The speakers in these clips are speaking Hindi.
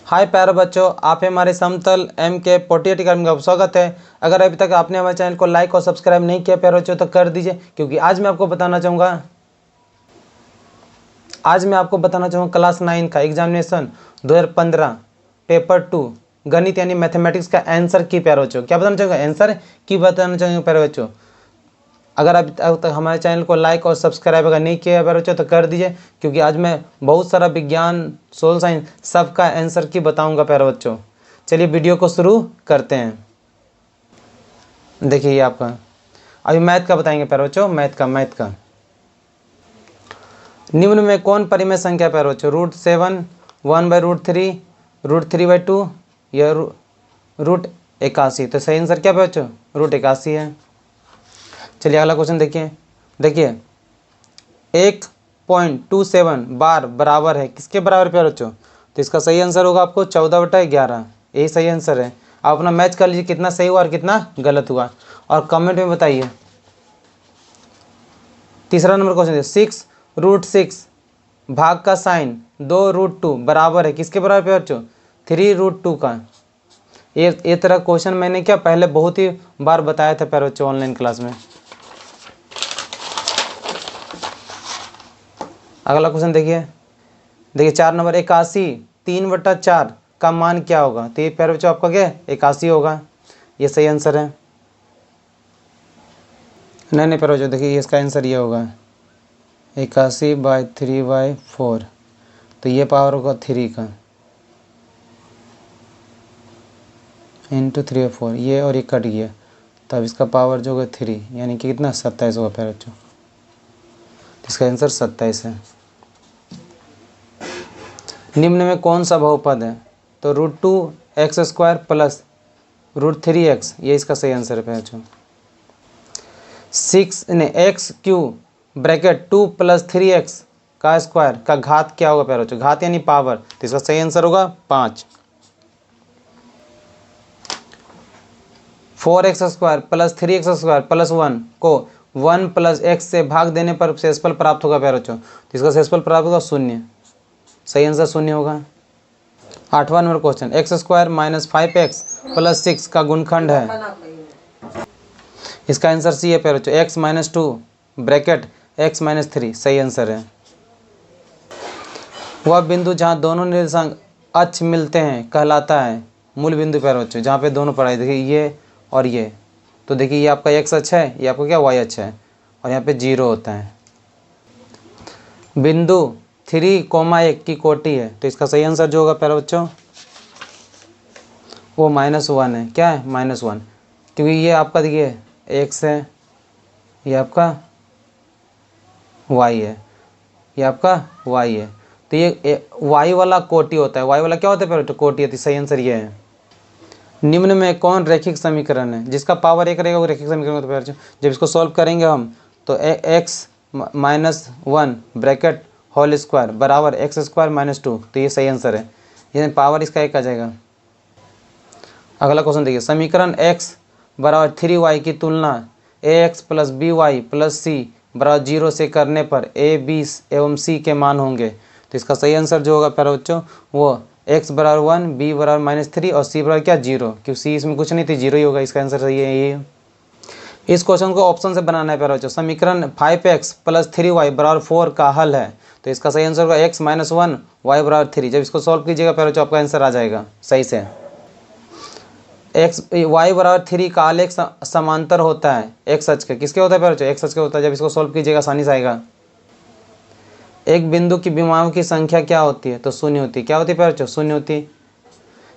हाय प्यारे बच्चों, आप हमारे समतल MK48 अकेडमी का स्वागत है। अगर अभी तक आपने हमारे चैनल को लाइक और सब्सक्राइब नहीं किया प्यारे बच्चों तो कर दीजिए, क्योंकि आज मैं आपको बताना चाहूँगा क्लास 9 का एग्जामिनेशन 2015 पेपर 2 गणित यानी मैथमेटिक्स का आंसर की प्यारे बच्चों। क्या बताना चाहूँगा? आंसर की बताना चाहूँगा प्यारे बच्चों। अगर अभी तक हमारे चैनल को लाइक और सब्सक्राइब अगर नहीं किया है बच्चों तो कर दीजिए, क्योंकि आज मैं बहुत सारा विज्ञान, सोशल साइंस सबका आंसर की बताऊंगा प्यारे बच्चों। चलिए वीडियो को शुरू करते हैं। देखिए ये आपका अभी मैथ का बताएंगे प्यारे बच्चों। मैथ का निम्न में कौन परिमेय संख्या प्यारे बच्चों? √7, 1/√3, √3/2 या √81। तो सही आंसर क्या प्यारे बच्चों? √81 है। चलिए अगला क्वेश्चन देखिए 1.27 बार बराबर है किसके बराबर प्यारे बच्चों? तो इसका सही आंसर होगा आपको 14/11। यही सही आंसर है। आप अपना मैच कर लीजिए कितना सही हुआ और कितना गलत हुआ, और कमेंट में बताइए। तीसरा नंबर क्वेश्चन 6√6 भाग का साइन 2√2 बराबर है किसके बराबर प्यारे बच्चों? 3√2 का। ये तरह क्वेश्चन मैंने क्या पहले बहुत ही बार बताया था प्यारे बच्चों ऑनलाइन क्लास में। अगला क्वेश्चन देखिए 4 नंबर 81 3/4 का मान क्या होगा? तो ये प्यारे बच्चों आपका क्या है? 81 होगा। ये सही आंसर है। नहीं प्यारे बच्चों देखिए इसका आंसर ये होगा 81/3/4। तो ये पावर होगा 3 का इंटू 3/4। ये और ये कट गया, तब इसका पावर जो होगा 3, यानी कि कितना 27 होगा प्यारे बच्चों। इसका आंसर 27 है। निम्न में कौन सा बहुपद है? तो √2x² प्लस √3x, ये इसका सही आंसर है बच्चों। 6x³ ब्रैकेट 2 + 3x का स्क्वायर का घात क्या होगा प्यारे बच्चों? घात यानी पावर। तो इसका सही आंसर होगा 5। 4x² प्लस 3x² प्लस 1 को 1 + x से भाग देने पर शेषफल प्राप्त होगा प्यारे बच्चों। तो इसका शेषफल प्राप्त होगा 0। सही आंसर 0 होगा। 8वां नंबर क्वेश्चन x² - 5x + 6 का गुणनखंड है। इसका आंसर सी है प्यारे बच्चों, x - 2 ब्रैकेट x - 3 सही आंसर है। वह बिंदु जहाँ दोनों निर्देशांक अक्ष मिलते हैं कहलाता है मूल बिंदु प्यारे बच्चों। जहाँ पे दोनों पढ़ाई देखिए ये और ये, तो देखिए ये आपका x अक्ष है, ये आपका क्या y अक्ष है, और यहाँ पे 0 होता है। बिंदु 3,1 की कोटि है। तो इसका सही आंसर जो होगा प्यारे बच्चों वो -1 है। क्या है? -1, क्योंकि ये आपका देखिए x है, ये आपका y है, ये आपका y है। तो ये y वाला कोटि होता है। y वाला क्या होता है प्यारे बच्चों? कोटि होती है। सही आंसर ये है। निम्न में कौन रैखिक समीकरण है? जिसका पावर 1 रहेगा वो रैखिक समीकरण होता है प्यारे बच्चों। जब इसको सॉल्व करेंगे हम तो x - 1 ब्रैकेट होल स्क्वायर बराबर x² - 2। तो ये सही आंसर है। यानी पावर इसका 1 आ जाएगा। अगला क्वेश्चन देखिए समीकरण x = 3y की तुलना ax + by + c = 0 से करने पर a, b एवं c के मान होंगे। तो इसका सही आंसर जो होगा प्यारे बच्चों वो x = 1, b = -3 और c = क्या 0, क्योंकि c इसमें कुछ नहीं थी, 0 ही होगा। इसका आंसर सही है ये। इस क्वेश्चन को ऑप्शन से बनाना है प्यारे बच्चों। समीकरण 5x + 3y = 4 का हल है। तो इसका सही आंसर होगा x - 1 y = 3। जब इसको सॉल्व कीजिएगा प्यारे बच्चों आपका आंसर आ जाएगा सही से। y = 3 का आलेख समांतर होता है x अक्ष के। किसके होता है प्यारे बच्चों? x अक्ष के होता है। जब इसको सॉल्व कीजिएगा आसानी से आएगा। एक बिंदु की विमाओं की संख्या क्या होती है? तो 0 होती है। क्या होती है प्यारे बच्चों? 0 होती है।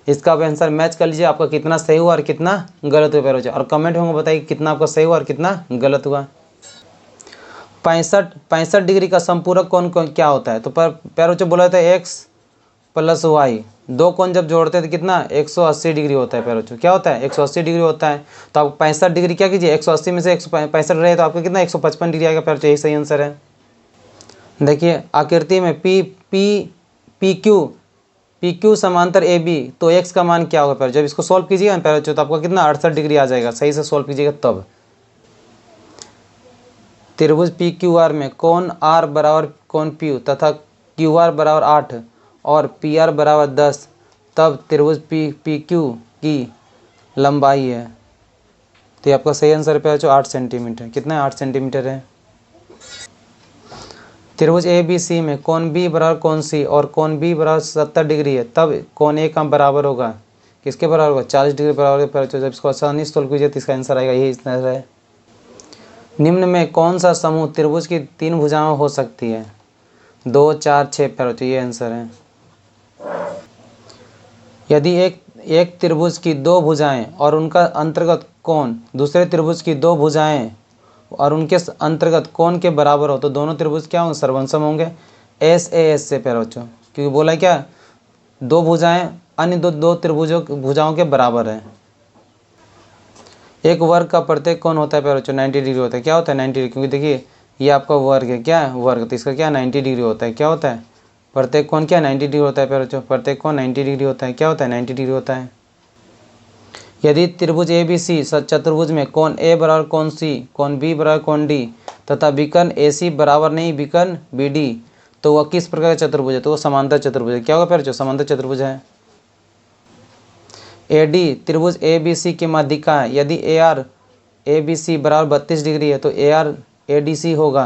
इसका आप आंसर मैच कर लीजिए, आपका कितना सही हुआ और कितना गलत हुआ प्यारे बच्चों, और कमेंट में बताइए कितना आपका सही हुआ और कितना गलत हुआ। 65 डिग्री का संपूरक कोण क्या होता है? तो प्यारे बच्चों बोला जाता है x + y। दो कोण जब जोड़ते हैं तो कितना 180 डिग्री होता है प्यारे बच्चों। क्या होता है? 180 डिग्री होता है। तो आप 65 डिग्री क्या कीजिए, 180 में से 165 रहे तो आपका कितना 155 डिग्री आएगा प्यारे बच्चों। यही सही आंसर है। देखिए आकृति में पी क्यू समांतर ए बी, तो x का मान क्या होगा प्यारे? जब इसको सॉल्व कीजिएगा ना प्यारे बच्चों तो आपका कितना 68 डिग्री आ जाएगा। सही से सॉल्व कीजिएगा तब। त्रिभुज पी क्यू आर में कोण r बराबर कोण P तथा क्यू आर बराबर 8 और पी आर बराबर 10 तब त्रिभुज पी क्यू की लंबाई है। तो ये आपका सही आंसर पे जो 8 सेंटीमीटर। कितना है? 8 सेंटीमीटर है। त्रिभुज ए बी सी में कोण बी बराबर कोण सी और कोण बी बराबर 70 डिग्री है, तब कोण ए का बराबर होगा किसके बराबर होगा? 40 डिग्री बराबर पर। जब इसको आसानी से सोल्व कीजिए तो इसका आंसर आएगा यही इतना है। निम्न में कौन सा समूह त्रिभुज की 3 भुजाएं हो सकती है? 2, 4, 6 पर। तो ये आंसर है। यदि एक त्रिभुज की 2 भुजाएं और उनका अंतर्गत कोण दूसरे त्रिभुज की 2 भुजाएं और उनके अंतर्गत कोण के बराबर हो तो दोनों त्रिभुज क्या होंगे? सर्वसम होंगे। एस ए एस से पैर बच्चों, क्योंकि बोला क्या 2 भुजाएं अन्य दो भुजाओं के बराबर है। एक वर्ग का प्रत्येक कोण होता है पैर बच्चों 90 डिग्री होता है। क्या होता है? 90 डिग्री, क्योंकि देखिए ये आपका वर्ग है। क्या है? वर्ग। तो इसका क्या 90 डिग्री होता है। क्या होता है? प्रत्येक कोण क्या 90 डिग्री होता है पैर बच्चों। प्रत्येक कोण 90 डिग्री होता है। क्या होता है? 90 डिग्री होता है। यदि त्रिभुज ए बी सी चतुर्भुज में कोण ए बराबर कोण सी, कोण बी बराबर कोण डी तथा विकर्ण ए सी बराबर नहीं विकर्ण बी डी, तो वह किस प्रकार का चतुर्भुज है? तो वो समांतर चतुर्भुज है। क्या होगा पैर? जो समांतर चतुर्भुज है। ए डी त्रिभुज ए बी सी की माध्यिका है। यदि A R A B C बराबर 32 डिग्री है तो A R A D C होगा,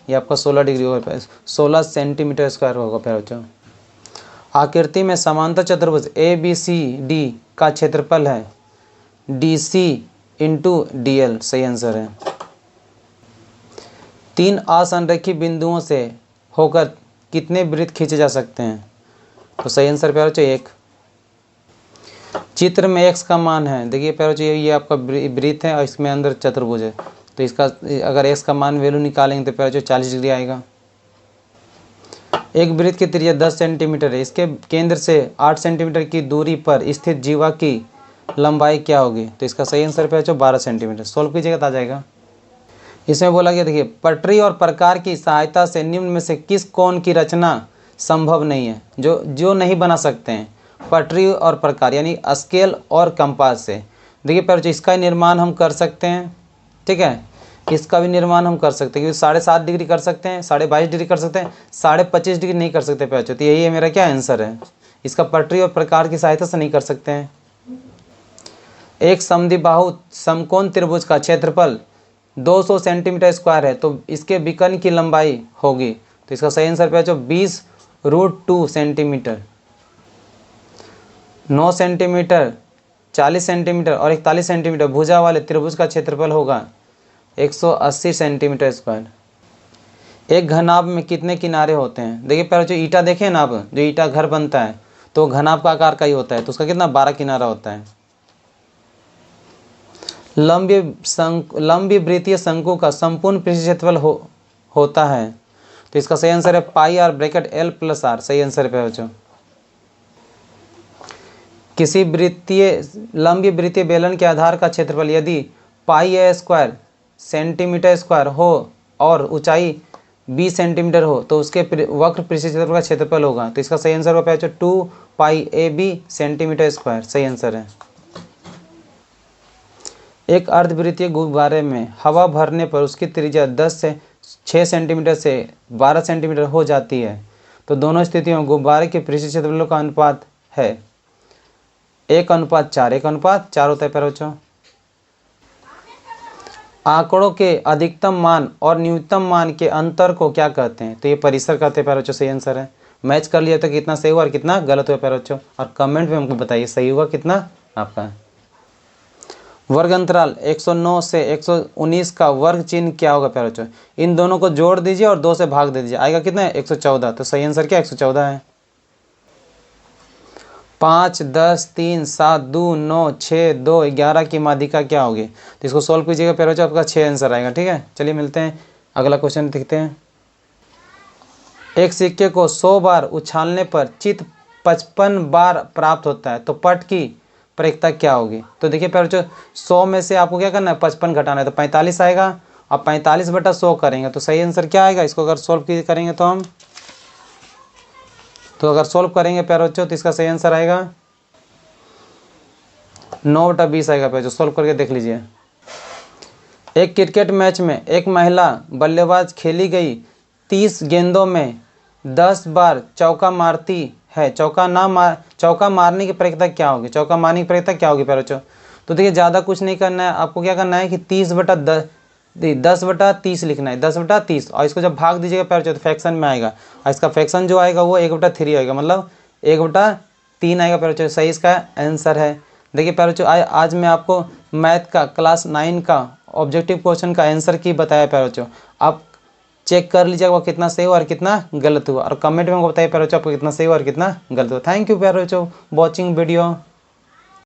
ये आपका 16 डिग्री होगा, 16 सेंटीमीटर स्क्वायर होगा पैर बच्चों। आकृति में समांतर चतुर्भुज ए बी सी डी का क्षेत्रफल है D C into D L. सही आंसर है। 3 असंरेखित बिंदुओं से होकर कितने वृत्त खींचे जा सकते हैं? तो सही आंसर प्यारो चाहिए 1। चित्र में x का मान है, देखिए प्यारो चाहिए ये आपका वृत्त है और इसमें अंदर चतुर्भुज है, तो इसका अगर x का मान वैल्यू निकालेंगे तो प्यारो चाहिए 40 डिग्री आएगा। एक वृत्त की त्रिज्या 10 सेंटीमीटर है, इसके केंद्र से 8 सेंटीमीटर की दूरी पर स्थित जीवा की लंबाई क्या होगी? तो इसका सही आंसर पे 12 सेंटीमीटर। सोल्व कीजिएगा तो आ जाएगा। इसमें बोला गया देखिए पटरी और प्रकार की सहायता से निम्न में से किस कोण की रचना संभव नहीं है? जो नहीं बना सकते हैं पटरी और प्रकार यानी स्केल और कंपास से। देखिए पर इसका निर्माण हम कर सकते हैं, ठीक है, इसका भी निर्माण हम कर सकते हैं क्योंकि 7.5 डिग्री कर सकते हैं, 22.5 डिग्री कर सकते हैं, 25.5 डिग्री नहीं कर सकते पैचो। तो यही है मेरा क्या आंसर है। इसका पटरी और प्रकार की सहायता से नहीं कर सकते हैं। एक समद्विबाहु समकोण त्रिभुज का क्षेत्रफल 200 सेंटीमीटर स्क्वायर है, तो इसके विकर्ण की लंबाई होगी, तो इसका सही आंसर पैचो 20√2 सेंटीमीटर। 9 सेंटीमीटर, 40 सेंटीमीटर और 41 सेंटीमीटर भुजा वाले त्रिभुज का क्षेत्रफल होगा 180 सेंटीमीटर स्क्वायर। एक घनाभ में कितने किनारे होते हैं? देखिए पहले जो ईंटा देखें ना, आप जो ईंटा घर बनता है तो घनाभ का आकार का ही होता है, तो उसका कितना 12 किनारा होता है। लंबी वृत्तीय शंकु का संपूर्ण पृष्ठ क्षेत्रफल होता है, तो इसका सही आंसर है pi r bracket l plus r. सही आंसर पे बच्चों। किसी लंबी वृत्तीय बेलन के आधार का क्षेत्रफल यदि पाई ए स्क्वायर सेंटीमीटर स्क्वायर हो और ऊंचाई 20 सेंटीमीटर हो तो उसके वक्र पृष्ठ क्षेत्रफल का क्षेत्रफल होगा, तो इसका सही आंसर होगा 2 पाई ए बी सेंटीमीटर स्क्वायर। सही आंसर है। एक अर्धवृत्तीय गुब्बारे में हवा भरने पर उसकी त्रिज्या 10 से 6 सेंटीमीटर से 12 सेंटीमीटर हो जाती है, तो दोनों स्थितियों में गुब्बारे के पृष्ठ क्षेत्रफलों का अनुपात है 1:4। 1:4 होता है प्यारे बच्चों। आंकड़ों के अधिकतम मान और न्यूनतम मान के अंतर को क्या कहते हैं? तो ये परिसर कहते हैं प्यारे बच्चों। सही आंसर है। मैच कर लिया तो कितना सही हुआ और कितना गलत हुआ प्यारे बच्चों, और कमेंट में हमको बताइए सही हुआ कितना आपका। वर्ग अंतराल 109 से 119 का वर्ग चिन्ह क्या होगा प्यारे बच्चों? इन दोनों को जोड़ दीजिए और 2 से भाग दे दीजिए, आएगा कितना है 114। तो सही आंसर क्या 114 है। 5, 10, 3, 7, 2, 9, 6, 2, 11 की माध्यिका क्या होगी? तो इसको सॉल्व कीजिएगा प्यारे बच्चों, आपका 6 आंसर आएगा। ठीक है, चलिए मिलते हैं, अगला क्वेश्चन देखते हैं। एक सिक्के को 100 बार उछालने पर चित्त 55 बार प्राप्त होता है, तो पट की प्रयोक्ता क्या होगी? तो देखिए प्यारे बच्चों 100 में से आपको क्या करना है 55 घटाना है, तो 45 आएगा। अब 45/100 करेंगे तो सही आंसर क्या आएगा? इसको अगर सॉल्व करेंगे तो हम अगर सॉल्व करेंगे प्यारे बच्चों तो इसका सही आंसर आएगा 9/20 आएगा प्यारे बच्चों। सॉल्व करके देख लीजिए। एक क्रिकेट मैच में एक महिला बल्लेबाज खेली गई 30 गेंदों में 10 बार चौका मारती है, चौका मारने की प्रक्रिया क्या होगी, चौका मारने की प्रक्रिया क्या होगी प्यारे बच्चों। तो देखिए ज़्यादा कुछ नहीं करना है आपको, क्या करना है कि 10/30 लिखना है, 10/30, और इसको जब भाग दीजिएगा प्यारे बच्चों तो फ्रैक्शन में आएगा, और इसका फ्रैक्शन जो आएगा वो 1/3 आएगा, मतलब 1/3 आएगा प्यारे बच्चों, सही इसका आंसर है। देखिए प्यारे बच्चों आज मैं आपको मैथ का क्लास 9 का ऑब्जेक्टिव क्वेश्चन का आंसर की बताया प्यारे बच्चों, आप चेक कर लीजिएगा वो कितना सही हुआ और कितना गलत हुआ, और कमेंट में बताइए प्यारे बच्चों आपको कितना सही हुआ और कितना गलत हुआ। थैंक यू प्यारे बच्चों वॉचिंग वीडियो।